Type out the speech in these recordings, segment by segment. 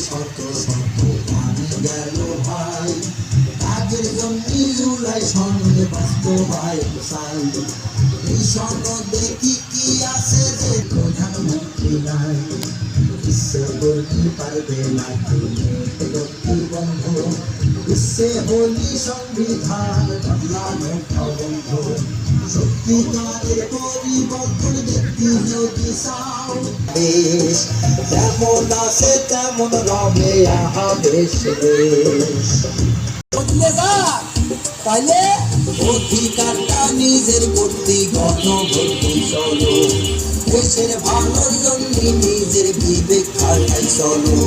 শত শত প্রাণী গেল ভাই, কাজের জন্য জুলাই সনদ বাস্তবায়ন চাই। এই সনদে কি কি আছে যে প্রধানমন্ত্রী নাই, ইচ্ছে বলতে পারবে না বন্ধ, ইচ্ছে হলি সংবিধান বদলানো অবন্ধ। সত্যিকারের পরিবর্তন দেখতে যদি চাও, দেশ যেমন আছে তেমন রবে আহাবেশ দেশ। বদলে যাক তাইলে অধিকারটা নিজের করতে গণভোটে চলো, দেশের ভালোর জন্য নিজের বিবেক খাটাই চলো।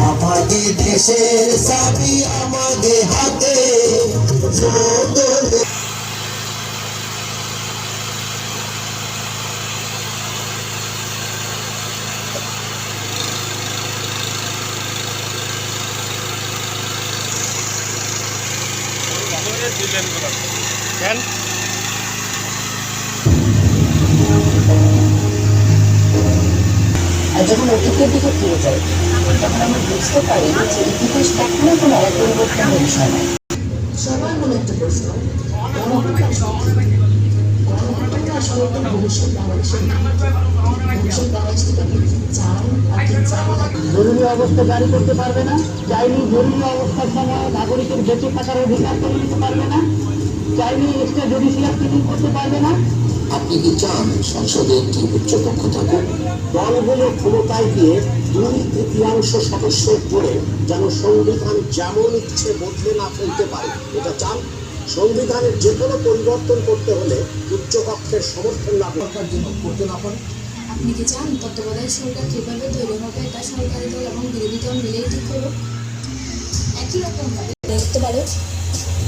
আমাদের দেশের চাবি আমাদের হাতে, আর যখন অতীতের দিকে ফিরে যাই, তখন আমরা বুঝতে পারি যে ইতিহাস কখনো কোনো এক পরিবর্তনের বিষয় নয়। সবার মনে একটা প্রশ্ন, গণহত্যা আসলে তো ভবিষ্যৎ বাংলাদেশের ভবিষ্যৎ বাংলাদেশ থেকে আপনি চান, আপনি চান জরুরি অবস্থা জারি করতে পারবে না, চাইনি জরুরি অবস্থার সময় নাগরিকের বেঁচে থাকার অধিকার করে দিতে পারবে না, চাইনি এক্সট্রা জুডিশিয়াল কিলিং করতে পারবে না। আপনি কি চান সংসদে একটি উচ্চকক্ষ থাকুক? দলগুলো ক্ষমতায় গিয়ে 2/3 সদস্য করে যেন সংবিধান যেমন ইচ্ছে বদলে না ফেলতে পারে, এটা চান? সংবিধানের যে কোনো পরিবর্তন করতে হলে উচ্চকক্ষের সমর্থন না করার জন্য করতে না পারে? আপনি কি চান তত্ত্বাবধায়ক সরকার কীভাবে তৈরি হবে এটা সরকারি দল এবং বিরোধী দল মিলেই ঠিক করবে? একই রকমভাবে দেখতে পারে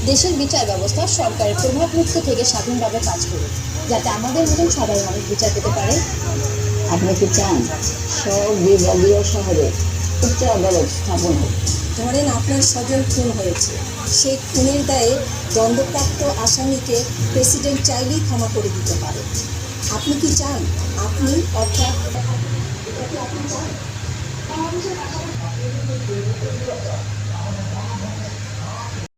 দেশের বিচার ব্যবস্থা সরকারের প্রভাব মুক্ত থেকে স্বাধীনভাবে কাজ করুক, যাতে আমাদের মতন সাধারণ মানুষ বিচার পেতে পারে। আপনি কি চান সব বিভাগীয় শহরে উচ্চ আদালত স্থাপন হোক? ধরেন আপনার স্বজন খুন হয়েছে, সেই খুনের দায়ে দণ্ডপ্রাপ্ত আসামিকে প্রেসিডেন্ট চাইলেই ক্ষমা করে দিতে পারে। আপনি কি চান আপনি অর্থাৎ